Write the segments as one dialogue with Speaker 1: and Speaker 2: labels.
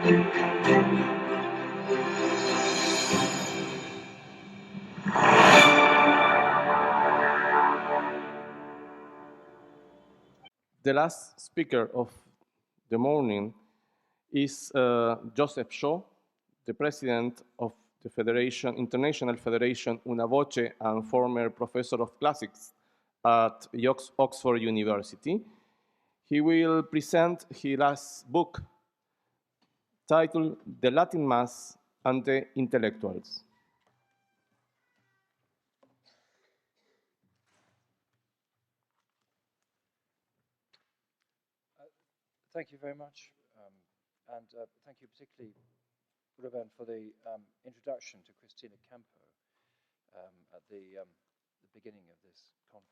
Speaker 1: The last speaker of the morning is Joseph Shaw, the president of the International Federation Una Voce and former professor of classics at Oxford University. He will present his last book titled The Latin Mass and the Intellectuals.
Speaker 2: Thank you very much, and thank you particularly, Ruben, for the introduction to Cristina Campo at the beginning of this conference.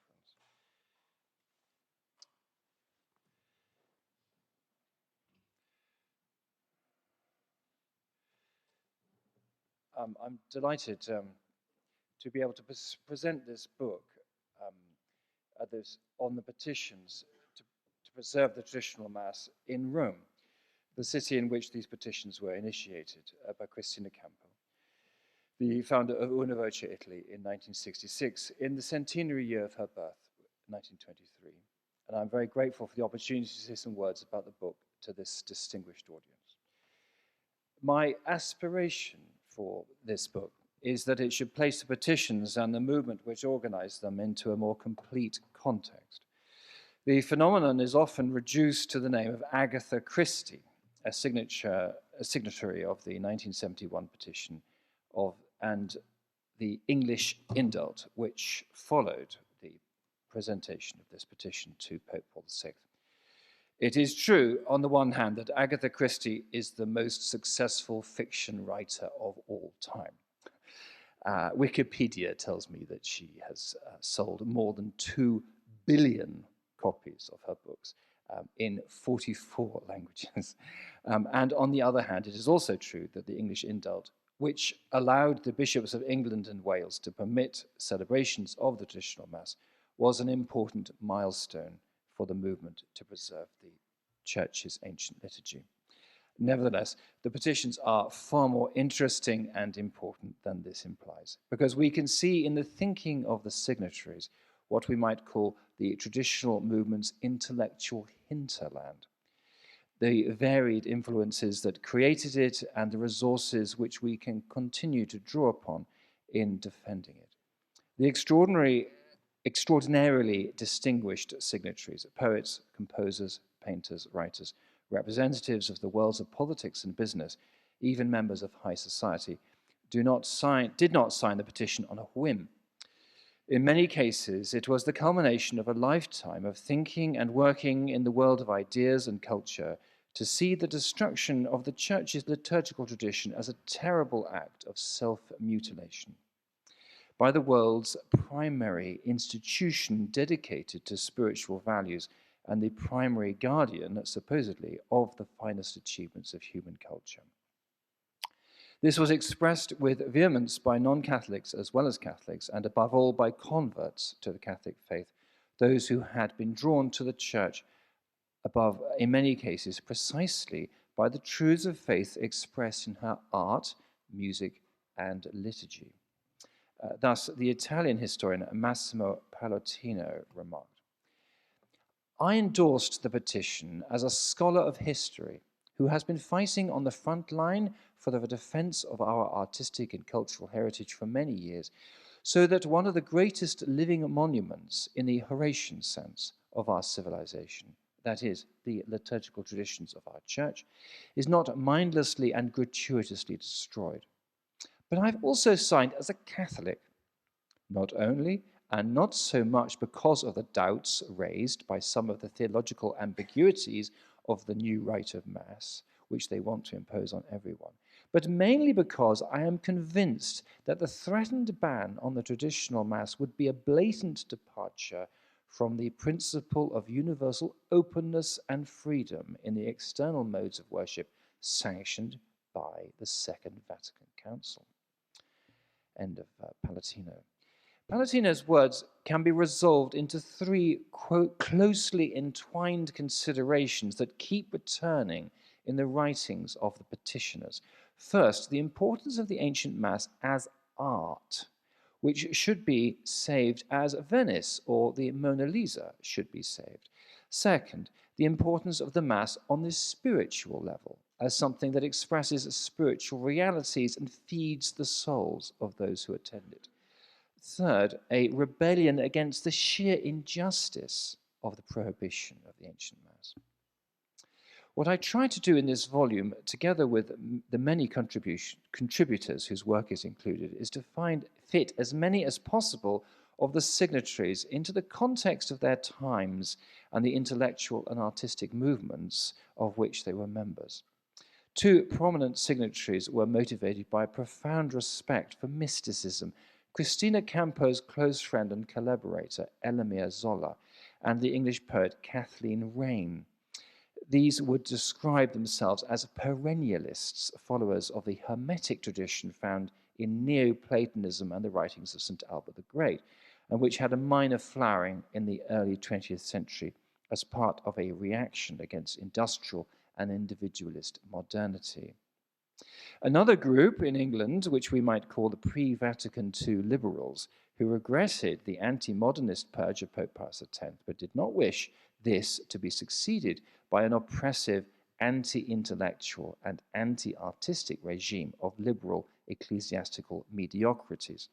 Speaker 2: I'm delighted to be able to present this book on the petitions to preserve the traditional Mass in Rome, the city in which these petitions were initiated by Cristina Campo, the founder of Una Voce Italy in 1966, in the centenary year of her birth, 1923. And I'm very grateful for the opportunity to say some words about the book to this distinguished audience. My aspiration for this book is that it should place the petitions and the movement which organized them into a more complete context. The phenomenon is often reduced to the name of Agatha Christie, a signatory of the 1971 petition and the English indult, which followed the presentation of this petition to Pope Paul VI. It is true, on the one hand, that Agatha Christie is the most successful fiction writer of all time. Wikipedia tells me that she has sold more than 2 billion copies of her books in 44 languages. And on the other hand, it is also true that the English indult, which allowed the bishops of England and Wales to permit celebrations of the traditional Mass, was an important milestone for the movement to preserve the Church's ancient liturgy. Nevertheless, the petitions are far more interesting and important than this implies, because we can see in the thinking of the signatories what we might call the traditional movement's intellectual hinterland, the varied influences that created it and the resources which we can continue to draw upon in defending it. The extraordinarily distinguished signatories, poets, composers, painters, writers, representatives of the worlds of politics and business, even members of high society, did not sign the petition on a whim. In many cases, it was the culmination of a lifetime of thinking and working in the world of ideas and culture to see the destruction of the Church's liturgical tradition as a terrible act of self-mutilation by the world's primary institution dedicated to spiritual values and the primary guardian, supposedly, of the finest achievements of human culture. This was expressed with vehemence by non-Catholics as well as Catholics, and above all by converts to the Catholic faith, those who had been drawn to the Church above, in many cases, precisely by the truths of faith expressed in her art, music, and liturgy. Thus, the Italian historian Massimo Pallottino remarked, "I endorsed the petition as a scholar of history who has been fighting on the front line for the defense of our artistic and cultural heritage for many years, so that one of the greatest living monuments in the Horatian sense of our civilization, that is, the liturgical traditions of our Church, is not mindlessly and gratuitously destroyed. But I've also signed as a Catholic, not only and not so much because of the doubts raised by some of the theological ambiguities of the new rite of Mass, which they want to impose on everyone, but mainly because I am convinced that the threatened ban on the traditional Mass would be a blatant departure from the principle of universal openness and freedom in the external modes of worship sanctioned by the Second Vatican Council." End of Pallottino. Pallottino's words can be resolved into three, quote, closely entwined considerations that keep returning in the writings of the petitioners. First, the importance of the ancient Mass as art, which should be saved as Venice or the Mona Lisa should be saved. Second, the importance of the Mass on the spiritual level, as something that expresses spiritual realities and feeds the souls of those who attend it. Third, a rebellion against the sheer injustice of the prohibition of the ancient Mass. What I try to do in this volume, together with the many contributors whose work is included, is to fit as many as possible of the signatories into the context of their times and the intellectual and artistic movements of which they were members. Two prominent signatories were motivated by a profound respect for mysticism: Cristina Campo's close friend and collaborator, Elamir Zola, and the English poet Kathleen Raine. These would describe themselves as perennialists, followers of the Hermetic tradition found in Neoplatonism and the writings of St. Albert the Great, and which had a minor flowering in the early 20th century as part of a reaction against industrial and individualist modernity. Another group in England, which we might call the pre-Vatican II liberals, who regretted the anti-modernist purge of Pope Pius X, but did not wish this to be succeeded by an oppressive, anti-intellectual and anti-artistic regime of liberal ecclesiastical mediocrities.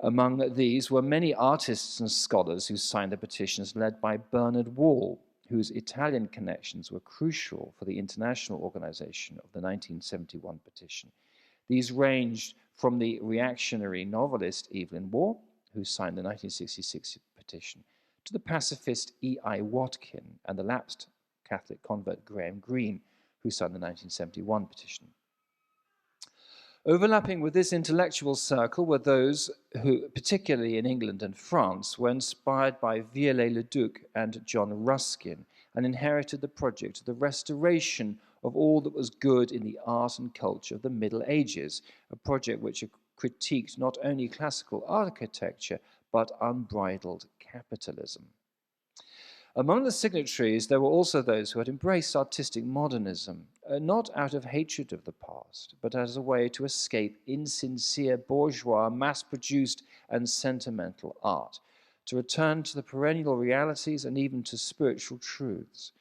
Speaker 2: Among these were many artists and scholars who signed the petitions led by Bernard Wall, whose Italian connections were crucial for the international organization of the 1971 petition. These ranged from the reactionary novelist Evelyn Waugh, who signed the 1966 petition, to the pacifist E.I. Watkin and the lapsed Catholic convert Graham Greene, who signed the 1971 petition. Overlapping with this intellectual circle were those who, particularly in England and France, were inspired by Viollet-le-Duc and John Ruskin and inherited the project of the restoration of all that was good in the art and culture of the Middle Ages, a project which critiqued not only classical architecture but unbridled capitalism. Among the signatories, there were also those who had embraced artistic modernism, not out of hatred of the past, but as a way to escape insincere bourgeois, mass-produced and sentimental art, to return to the perennial realities and even to spiritual truths.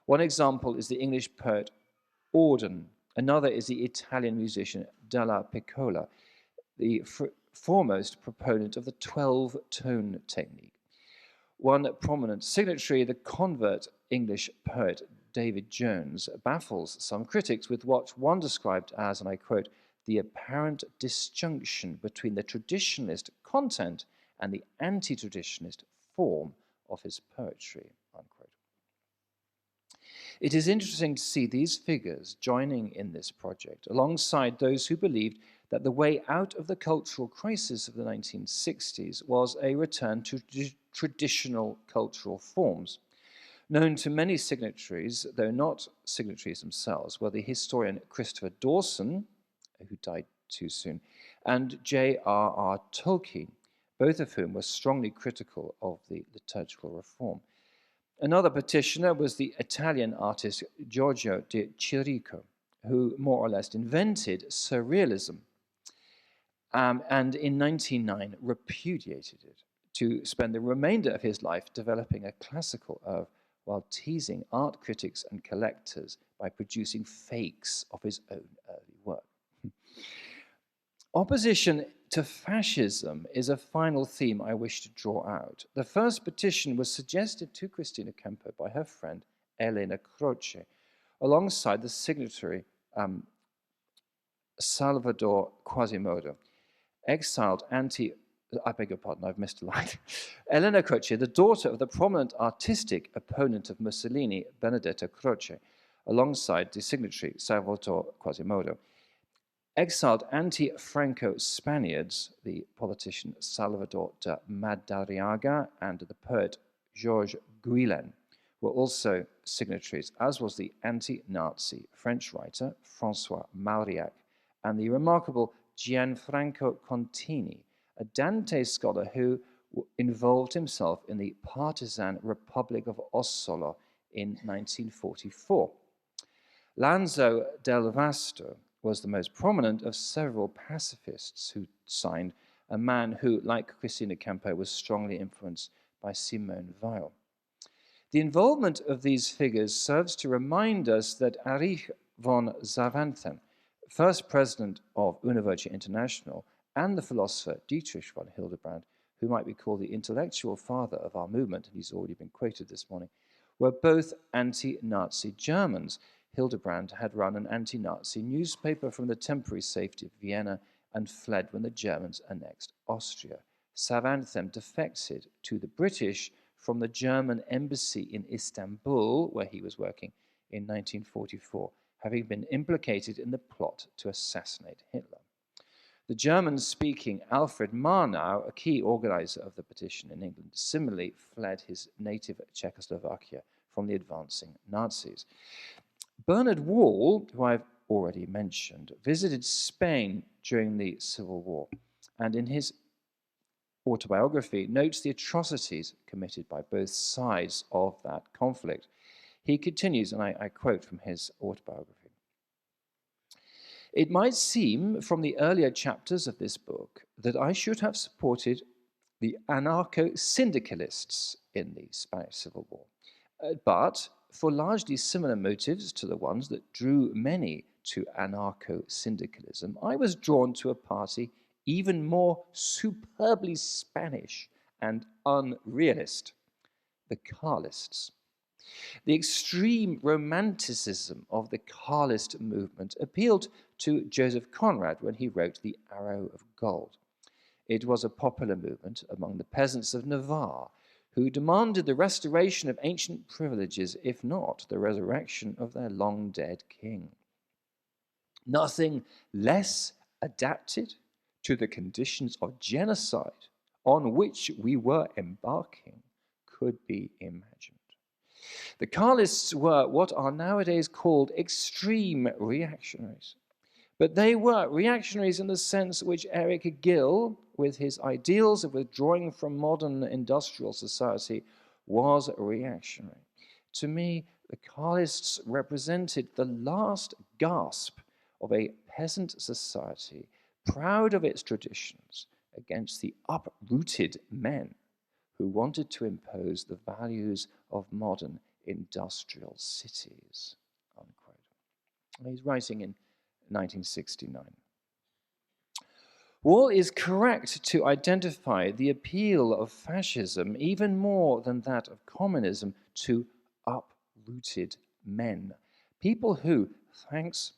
Speaker 2: One example is the English poet Auden. Another is the Italian musician Della Piccola, the foremost proponent of the 12-tone technique. One prominent signatory, the convert English poet David Jones, baffles some critics with what one described as, and I quote, the apparent disjunction between the traditionalist content and the anti-traditionalist form of his poetry, unquote. It is interesting to see these figures joining in this project alongside those who believed that the way out of the cultural crisis of the 1960s was a return to traditional cultural forms. Known to many signatories, though not signatories themselves, were the historian Christopher Dawson, who died too soon, and J.R.R. Tolkien, both of whom were strongly critical of the liturgical reform. Another petitioner was the Italian artist Giorgio de Chirico, who more or less invented surrealism, and in 1909 repudiated it, to spend the remainder of his life developing a classical oeuvre while teasing art critics and collectors by producing fakes of his own early work. Opposition to fascism is a final theme I wish to draw out. The first petition was suggested to Cristina Campo by her friend Elena Croce, alongside the signatory Salvador Quasimodo, exiled I beg your pardon, I've missed a line. Elena Croce, the daughter of the prominent artistic opponent of Mussolini, Benedetto Croce, alongside the signatory Salvatore Quasimodo, exiled anti-Franco Spaniards, the politician Salvador de Madariaga and the poet Georges Guillen, were also signatories, as was the anti-Nazi French writer François Mauriac and the remarkable Gianfranco Contini, a Dante scholar who involved himself in the partisan Republic of Ossola in 1944. Lanzo del Vasto was the most prominent of several pacifists who signed, a man who, like Cristina Campo, was strongly influenced by Simone Weil. The involvement of these figures serves to remind us that Erich von Savanthen, first president of Univoce International, and the philosopher Dietrich von Hildebrand, who might be called the intellectual father of our movement, and he's already been quoted this morning, were both anti-Nazi Germans. Hildebrand had run an anti-Nazi newspaper from the temporary safety of Vienna and fled when the Germans annexed Austria. Savanthen defected to the British from the German embassy in Istanbul, where he was working in 1944, having been implicated in the plot to assassinate Hitler. The German-speaking Alfred Marnau, a key organizer of the petition in England, similarly fled his native Czechoslovakia from the advancing Nazis. Bernard Wall, who I've already mentioned, visited Spain during the Civil War, and in his autobiography notes the atrocities committed by both sides of that conflict. He continues, and I quote from his autobiography. It might seem from the earlier chapters of this book that I should have supported the anarcho-syndicalists in the Spanish Civil War, but for largely similar motives to the ones that drew many to anarcho-syndicalism, I was drawn to a party even more superbly Spanish and unrealist, the Carlists. The extreme romanticism of the Carlist movement appealed to Joseph Conrad when he wrote The Arrow of Gold. It was a popular movement among the peasants of Navarre, who demanded the restoration of ancient privileges, if not the resurrection of their long-dead king. Nothing less adapted to the conditions of genocide on which we were embarking could be imagined. The Carlists were what are nowadays called extreme reactionaries, but they were reactionaries in the sense which Eric Gill, with his ideals of withdrawing from modern industrial society, was reactionary. To me, the Carlists represented the last gasp of a peasant society, proud of its traditions, against the uprooted men who wanted to impose the values of modern industrial cities, unquote. He's writing in 1969. Wall is correct to identify the appeal of fascism, even more than that of communism, to uprooted men. People who, thanks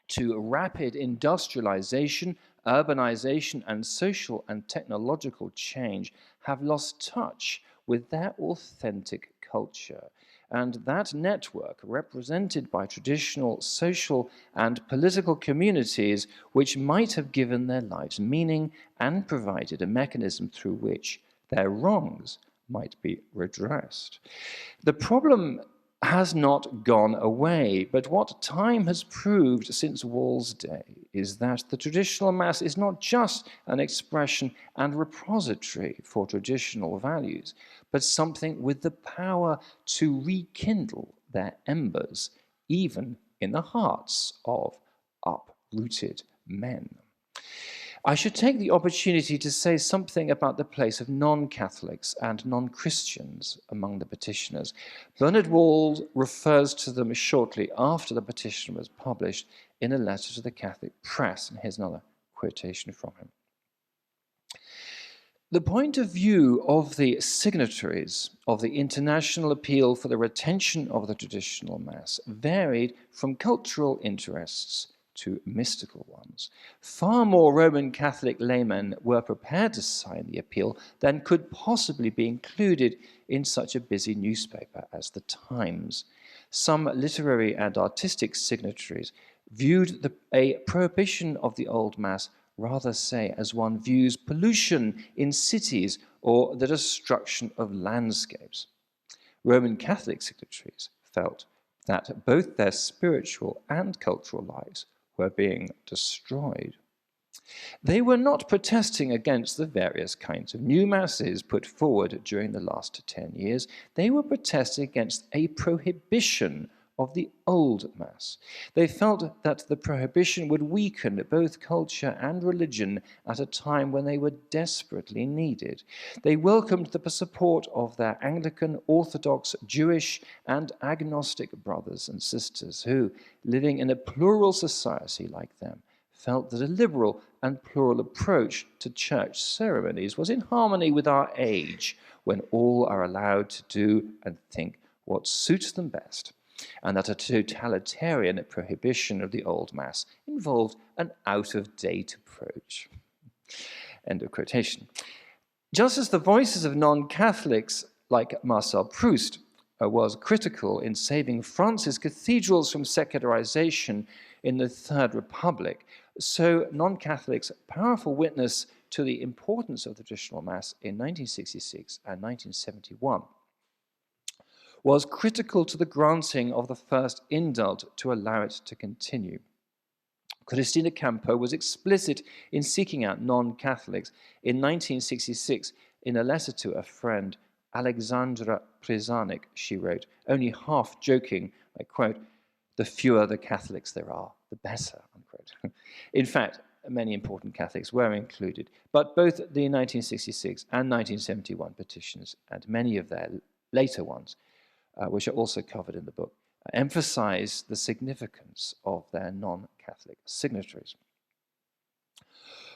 Speaker 2: to rapid industrialization, urbanization, and social and technological change, have lost touch with their authentic culture. And that network, represented by traditional social and political communities, which might have given their lives meaning and provided a mechanism through which their wrongs might be redressed. The problem has not gone away, but what time has proved since Wall's day is that the traditional mass is not just an expression and repository for traditional values, but something with the power to rekindle their embers, even in the hearts of uprooted men. I should take the opportunity to say something about the place of non-Catholics and non-Christians among the petitioners. Bernard Wall refers to them shortly after the petition was published in a letter to the Catholic press, and here's another quotation from him. The point of view of the signatories of the international appeal for the retention of the traditional mass varied from cultural interests to mystical ones. Far more Roman Catholic laymen were prepared to sign the appeal than could possibly be included in such a busy newspaper as the Times. Some literary and artistic signatories viewed a prohibition of the old mass rather, say, as one views pollution in cities or the destruction of landscapes. Roman Catholic signatories felt that both their spiritual and cultural lives were being destroyed. They were not protesting against the various kinds of new masses put forward during the last 10 years. They were protesting against a prohibition of the old Mass. They felt that the prohibition would weaken both culture and religion at a time when they were desperately needed. They welcomed the support of their Anglican, Orthodox, Jewish, and agnostic brothers and sisters who, living in a plural society like them, felt that a liberal and plural approach to church ceremonies was in harmony with our age, when all are allowed to do and think what suits them best, and that a totalitarian prohibition of the old Mass involved an out-of-date approach. End of quotation. Just as the voices of non-Catholics like Marcel Proust was critical in saving France's cathedrals from secularization in the Third Republic, so non-Catholics' powerful witness to the importance of the traditional Mass in 1966 and 1971 was critical to the granting of the first indult to allow it to continue. Cristina Campo was explicit in seeking out non-Catholics in 1966 in a letter to a friend, Alexandra Prizanik. She wrote, only half joking, I quote, "The fewer the Catholics there are, the better," unquote. In fact, many important Catholics were included, but both the 1966 and 1971 petitions and many of their later ones, which are also covered in the book, emphasize the significance of their non-Catholic signatories.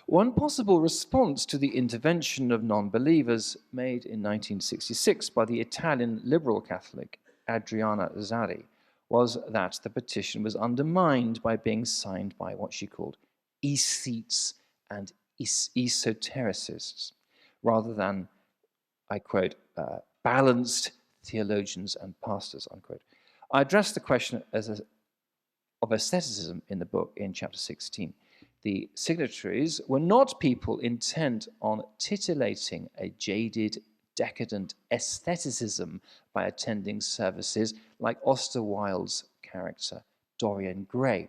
Speaker 2: One possible response to the intervention of non-believers made in 1966 by the Italian liberal Catholic Adriana Zari was that the petition was undermined by being signed by what she called aesthetes and esotericists, rather than, I quote, balanced theologians and pastors, unquote. I addressed the question of aestheticism in the book in chapter 16. The signatories were not people intent on titillating a jaded, decadent aestheticism by attending services like Oscar Wilde's character Dorian Gray,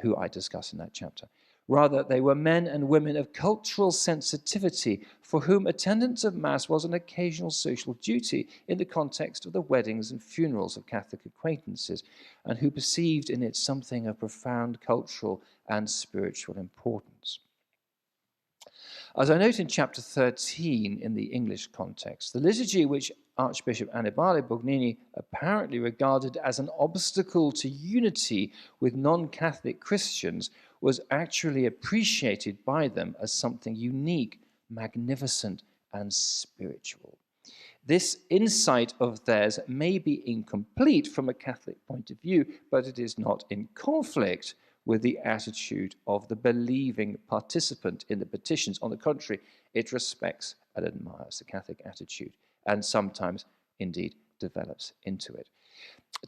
Speaker 2: who I discuss in that chapter. Rather, they were men and women of cultural sensitivity for whom attendance of Mass was an occasional social duty in the context of the weddings and funerals of Catholic acquaintances, and who perceived in it something of profound cultural and spiritual importance. As I note in chapter 13 in the English context, the liturgy which Archbishop Annibale Bugnini apparently regarded as an obstacle to unity with non-Catholic Christians was actually appreciated by them as something unique, magnificent, and spiritual. This insight of theirs may be incomplete from a Catholic point of view, but it is not in conflict with the attitude of the believing participant in the petitions. On the contrary, it respects and admires the Catholic attitude, and sometimes, indeed, develops into it.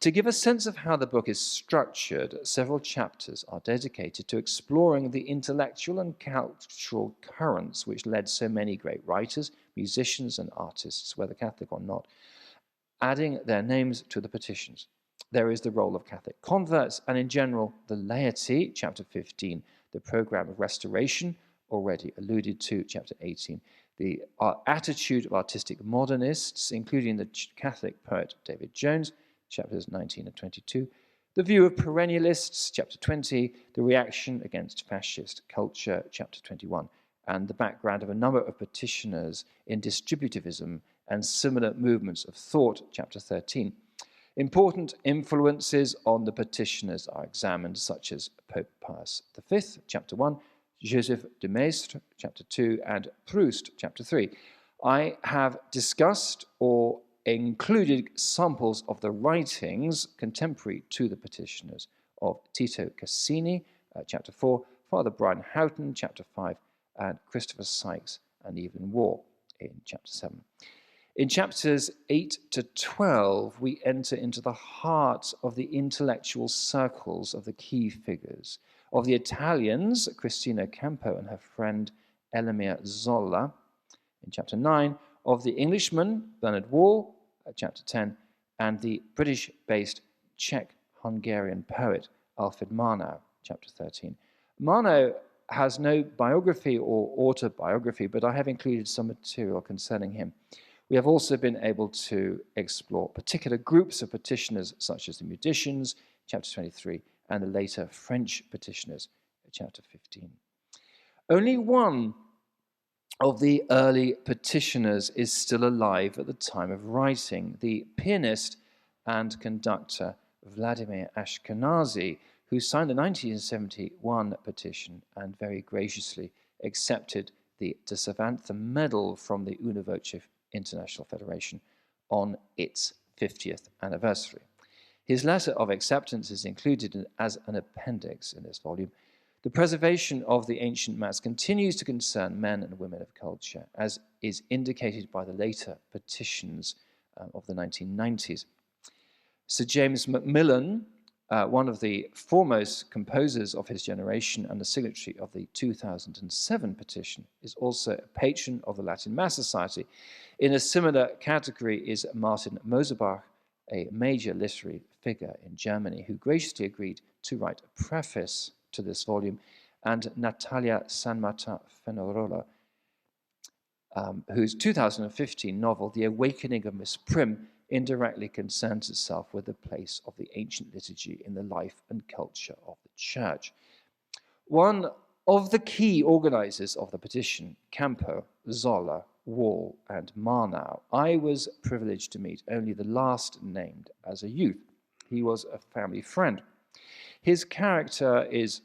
Speaker 2: To give a sense of how the book is structured, several chapters are dedicated to exploring the intellectual and cultural currents which led so many great writers, musicians, and artists, whether Catholic or not, adding their names to the petitions. There is the role of Catholic converts, and in general, the laity, chapter 15, the program of restoration, already alluded to, chapter 18, the attitude of artistic modernists, including the Catholic poet David Jones, chapters 19 and 22, the view of perennialists, chapter 20, the reaction against fascist culture, chapter 21, and the background of a number of petitioners in distributivism and similar movements of thought, chapter 13. Important influences on the petitioners are examined, such as Pope Pius V, chapter 1, Joseph de Maistre, chapter 2, and Proust, chapter 3. I have discussed or included samples of the writings contemporary to the petitioners of Tito Cassini, chapter 4, Father Brian Houghton, chapter 5, and Christopher Sykes and Evelyn Waugh in chapter 7. In chapters 8 to 12, we enter into the heart of the intellectual circles of the key figures. Of the Italians, Cristina Campo and her friend Elimir Zolla, in chapter 9, of the Englishman, Bernard Wall, chapter 10, and the British-based Czech-Hungarian poet, Alfred Marnow, chapter 13. Marnow has no biography or autobiography, but I have included some material concerning him. We have also been able to explore particular groups of petitioners, such as the Mudicians, chapter 23, and the later French petitioners, chapter 15. Only one of the early petitioners is still alive at the time of writing, the pianist and conductor Vladimir Ashkenazy, who signed the 1971 petition and very graciously accepted the De Cervantes Medal from the Una Voce International Federation on its 50th anniversary. His letter of acceptance is included as an appendix in this volume. The preservation of the ancient Mass continues to concern men and women of culture, as is indicated by the later petitions of the 1990s. Sir James Macmillan, one of the foremost composers of his generation and the signatory of the 2007 petition, is also a patron of the Latin Mass Society. In a similar category is Martin Mosebach, a major literary figure in Germany, who graciously agreed to write a preface to this volume, and Natalia Sanmartin Fenorola, whose 2015 novel, The Awakening of Miss Prim, indirectly concerns itself with the place of the ancient liturgy in the life and culture of the Church. One of the key organizers of the petition, Campo, Zola, Wall, and Marnau, I was privileged to meet only the last named as a youth. He was a family friend. His character is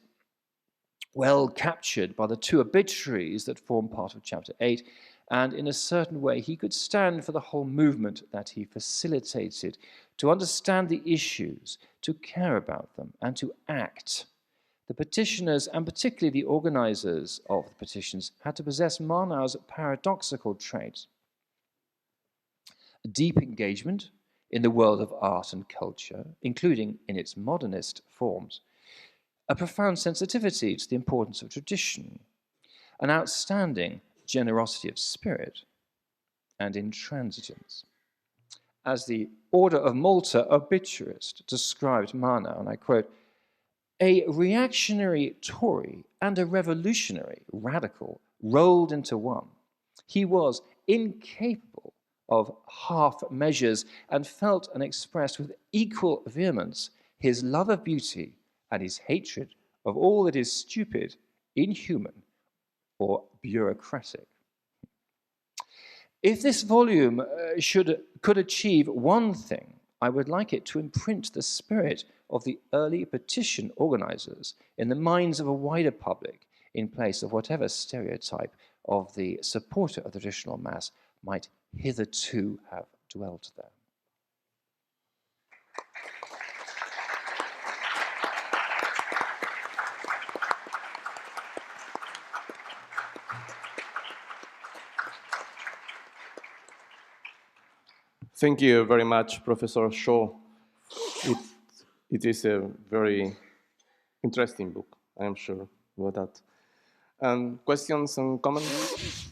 Speaker 2: well captured by the two obituaries that form part of chapter 8, and in a certain way he could stand for the whole movement that he facilitated, to understand the issues, to care about them, and to act. The petitioners, and particularly the organizers of the petitions, had to possess Marnau's paradoxical traits: a deep engagement in the world of art and culture, including in its modernist forms, a profound sensitivity to the importance of tradition, an outstanding generosity of spirit, and intransigence. As the Order of Malta obituarist described Marnau, and I quote, "A reactionary Tory and a revolutionary radical rolled into one. He was incapable of half measures and felt and expressed with equal vehemence his love of beauty and his hatred of all that is stupid, inhuman, or bureaucratic." If this volume could achieve one thing, I would like it to imprint the spirit of the early petition organizers in the minds of a wider public, in place of whatever stereotype of the supporter of the traditional Mass might hitherto have dwelt there.
Speaker 1: Thank you very much, Professor Shaw. It is a very interesting book, I am sure about that. Questions and comments?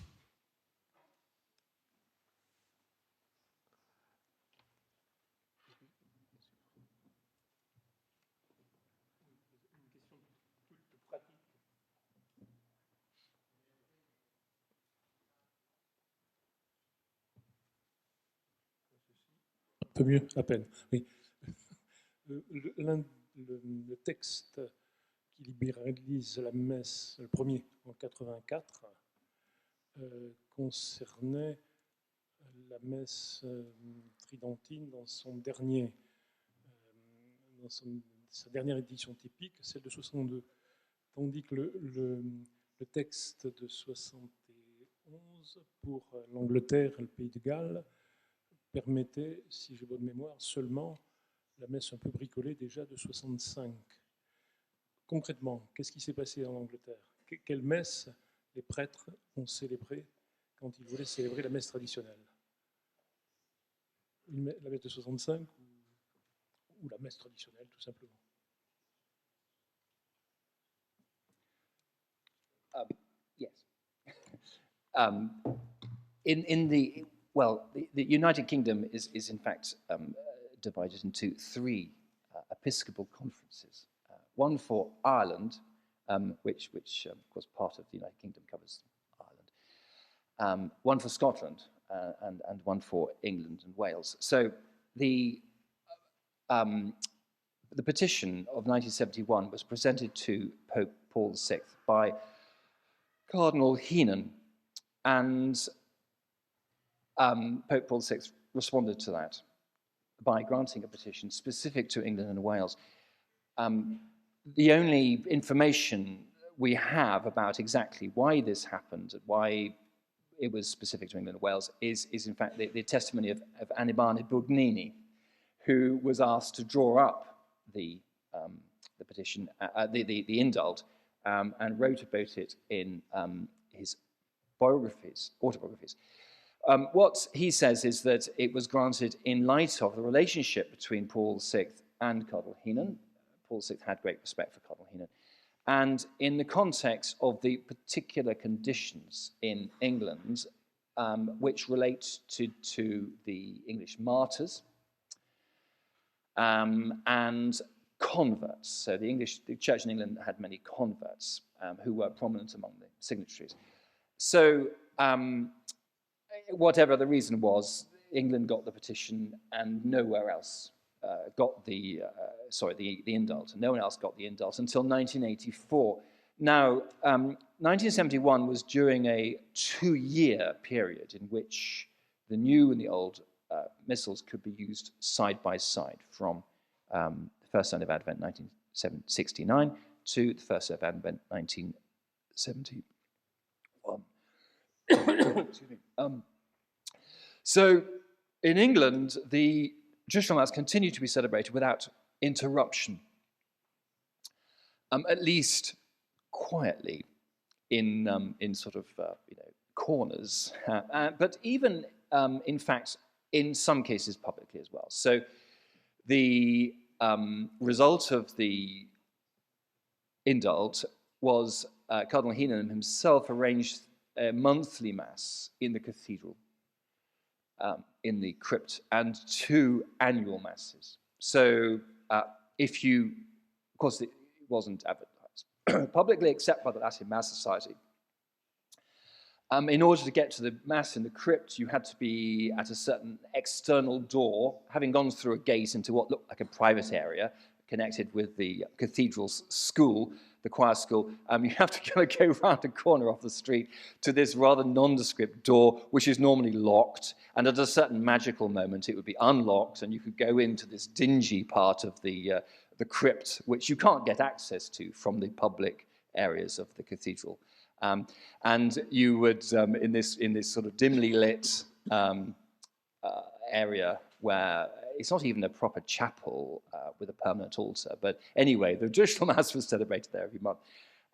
Speaker 3: Un peu mieux, à peine, oui. Le texte qui libéralise la messe, le premier en 84, concernait la messe tridentine dans son dernier, dans sa dernière édition typique, celle de 62, tandis que le texte de 71 pour l'Angleterre et le Pays de Galles permettait, si j'ai bonne mémoire, seulement la messe un peu bricolée déjà de 65. Concrètement, qu'est-ce qui s'est passé en Angleterre? Quelle messe les prêtres ont célébré quand ils voulaient célébrer la messe traditionnelle? La messe de 65 ou la messe traditionnelle, tout simplement?
Speaker 2: Yes. The United Kingdom is in fact divided into three episcopal conferences. One for Ireland, which of course part of the United Kingdom covers Ireland. One for Scotland, and one for England and Wales. So the petition of 1971 was presented to Pope Paul VI by Cardinal Heenan, and Pope Paul VI responded to that by granting a petition specific to England and Wales. The only information we have about exactly why this happened, why it was specific to England and Wales, is in fact the testimony of Annibale Bugnini, who was asked to draw up the petition, the indult, and wrote about it in his autobiographies. What he says is that it was granted in light of the relationship between Paul VI and Cardinal Heenan. Paul VI had great respect for Cardinal Heenan, and in the context of the particular conditions in England, which relate to the English martyrs and converts. So the Church in England had many converts who were prominent among the signatories. So whatever the reason was, England got the petition and nowhere else got the indult. No one else got the indult until 1984. Now, 1971 was during a 2-year period in which the new and the old missals could be used side by side from the first Sunday of Advent 1969 to the first Sunday of Advent 1971. Excuse me. So in England, the traditional Mass continued to be celebrated without interruption, at least quietly in sort of corners, but even in fact in some cases publicly as well. So the result of the indult was Cardinal Heenan himself arranged a monthly Mass in the cathedral, in the crypt, and 2 annual Masses. So if you, of course it wasn't advertised publicly except by the Latin Mass Society. In order to get to the Mass in the crypt, you had to be at a certain external door, having gone through a gate into what looked like a private area connected with the cathedral's school, the choir school. You have to kind of go round a corner off the street to this rather nondescript door, which is normally locked, and at a certain magical moment it would be unlocked and you could go into this dingy part of the crypt, which you can't get access to from the public areas of the cathedral. And you would, in this sort of dimly lit area where it's not even a proper chapel with a permanent altar, but anyway, the traditional Mass was celebrated there every month.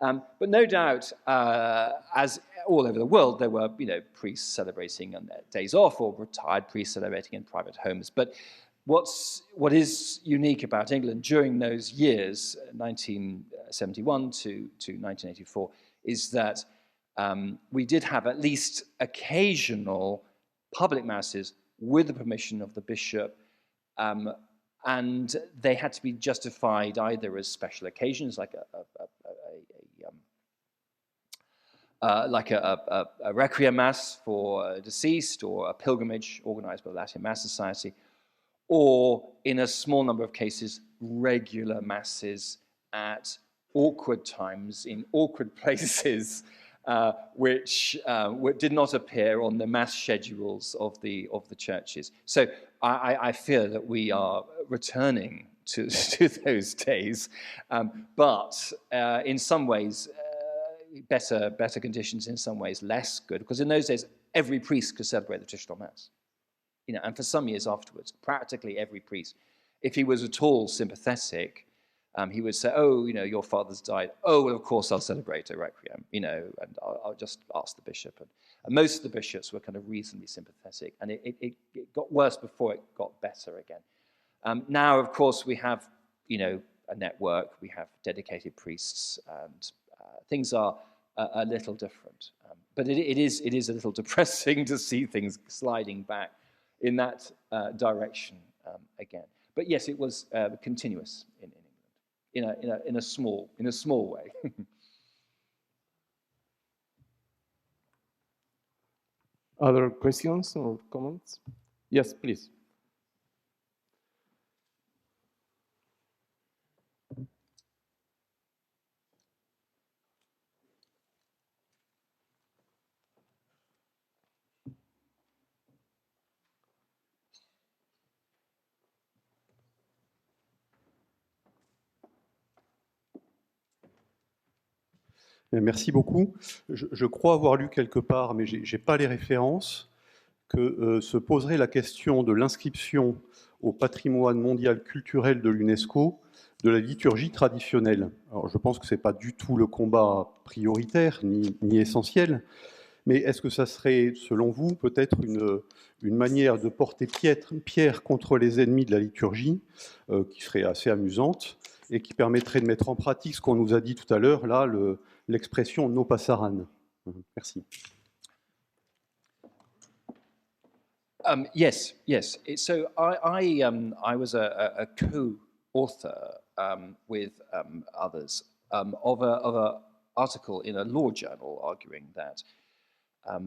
Speaker 2: But no doubt, as all over the world, there were priests celebrating on their days off, or retired priests celebrating in private homes. But what is unique about England during those years, 1971 to 1984, is that we did have at least occasional public Masses with the permission of the bishop, and they had to be justified either as special occasions, like a requiem Mass for a deceased, or a pilgrimage organized by the Latin Mass Society, or in a small number of cases, regular Masses at awkward times in awkward places, which did not appear on the Mass schedules of the churches. So I fear that we are returning to those days, but in some ways better conditions, in some ways less good, because in those days every priest could celebrate the traditional Mass. And for some years afterwards, practically every priest, if he was at all sympathetic, he would say, "Oh, your father's died. Oh, well, of course I'll celebrate a requiem, and I'll just ask the bishop." And most of the bishops were kind of reasonably sympathetic, and it got worse before it got better again. Now, of course, we have, a network. We have dedicated priests, and things are a little different. But it is a little depressing to see things sliding back in that direction again. But yes, it was continuous in England, in a small way.
Speaker 1: Other questions or comments? Yes, please.
Speaker 4: Merci beaucoup. Je crois avoir lu quelque part, mais je n'ai pas les références, que se poserait la question de l'inscription au patrimoine mondial culturel de l'UNESCO de la liturgie traditionnelle. Alors, je pense que ce n'est pas du tout le combat prioritaire ni essentiel, mais est-ce que ça serait, selon vous, peut-être une manière de porter pierre contre les ennemis de la liturgie, qui serait assez amusante, et qui permettrait de mettre en pratique ce qu'on nous a dit tout à l'heure, là, l'expression no passaran. Merci.
Speaker 2: Yes. So I was a co-author with others of a article in a law journal arguing that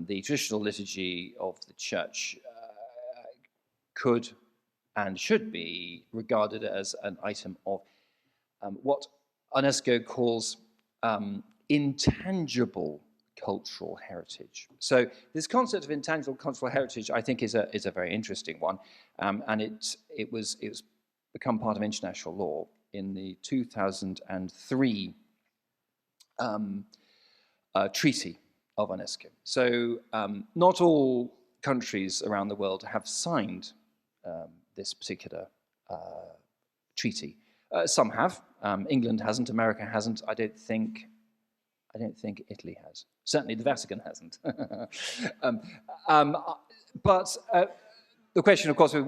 Speaker 2: the traditional liturgy of the church could and should be regarded as an item of what UNESCO calls intangible cultural heritage. So this concept of intangible cultural heritage, I think, is a very interesting one, and it was become part of international law in the 2003 treaty of UNESCO. So not all countries around the world have signed this particular treaty. Some have. England hasn't. America hasn't. I don't think Italy has. Certainly the Vatican hasn't. But the question, of course, is,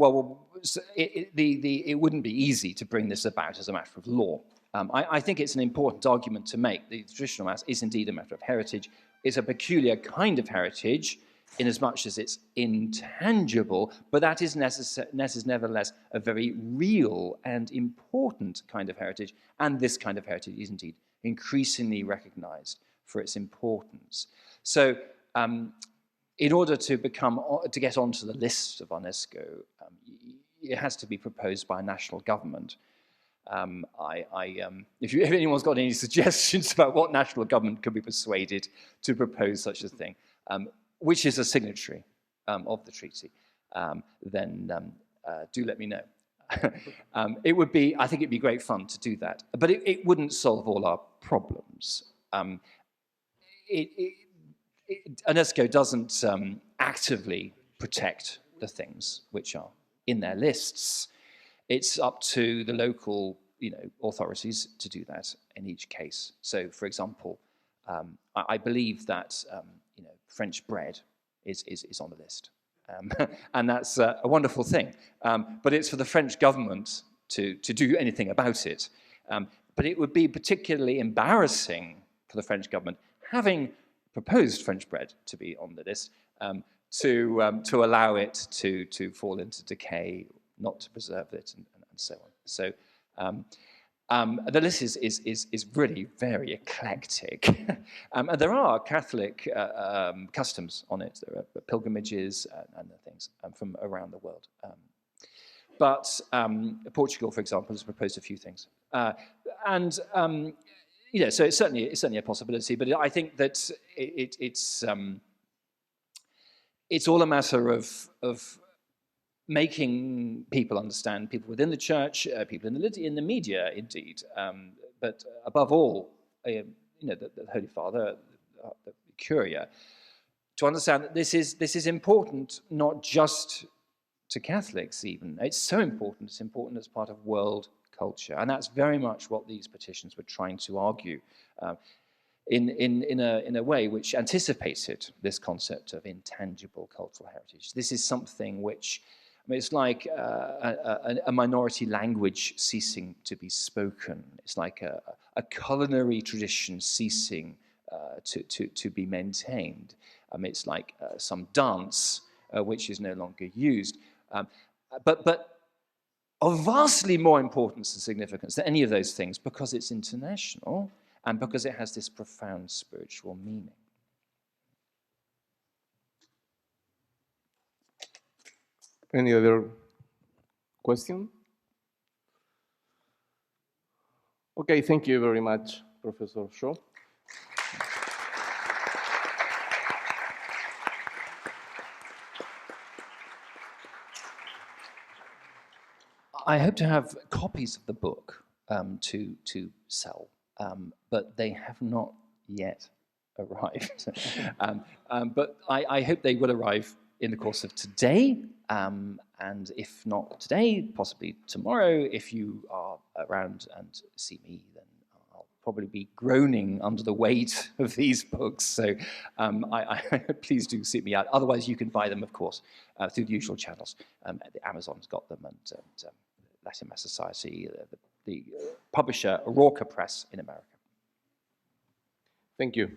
Speaker 2: it wouldn't be easy to bring this about as a matter of law. I think it's an important argument to make. The traditional Mass is indeed a matter of heritage. It's a peculiar kind of heritage in as much as it's intangible, but that is nevertheless a very real and important kind of heritage, and this kind of heritage is indeed increasingly recognized for its importance. So in order to get onto the list of UNESCO, it has to be proposed by a national government. If anyone's got any suggestions about what national government could be persuaded to propose such a thing, which is a signatory of the treaty, then do let me know. I think it'd be great fun to do that, but it wouldn't solve all our problems. UNESCO doesn't actively protect the things which are in their lists. It's up to the local, authorities to do that in each case. So, for example, I believe that French bread is on the list, and that's a wonderful thing. But it's for the French government to do anything about it. But it would be particularly embarrassing for the French government, having proposed French bread to be on the list, to allow it to fall into decay, not to preserve it, and so on. So the list is really very eclectic. And there are Catholic customs on it. There are pilgrimages and things from around the world. But Portugal, for example, has proposed a few things. So it's certainly a possibility. But I think that it's all a matter of making people understand, people within the church, people in the media, indeed, but above all, the Holy Father, the Curia, to understand that this is important not just to Catholics. Even it's so important. It's important as part of world culture, and that's very much what these petitions were trying to argue, in a way which anticipated this concept of intangible cultural heritage. This is something which, it's like a minority language ceasing to be spoken. It's like a culinary tradition ceasing to be maintained. It's like some dance which is no longer used. But of vastly more importance and significance than any of those things, because it's international and because it has this profound spiritual meaning.
Speaker 1: Any other question? Okay, thank you very much, Professor Shaw.
Speaker 2: I hope to have copies of the book to sell, but they have not yet arrived. But I hope they will arrive in the course of today, and if not today, possibly tomorrow. If you are around and see me, then I'll probably be groaning under the weight of these books. So please do seek me out. Otherwise, you can buy them, of course, through the usual channels. The Amazon's got them, and Latin Mass Society, the publisher Aurora Press in America.
Speaker 1: Thank you.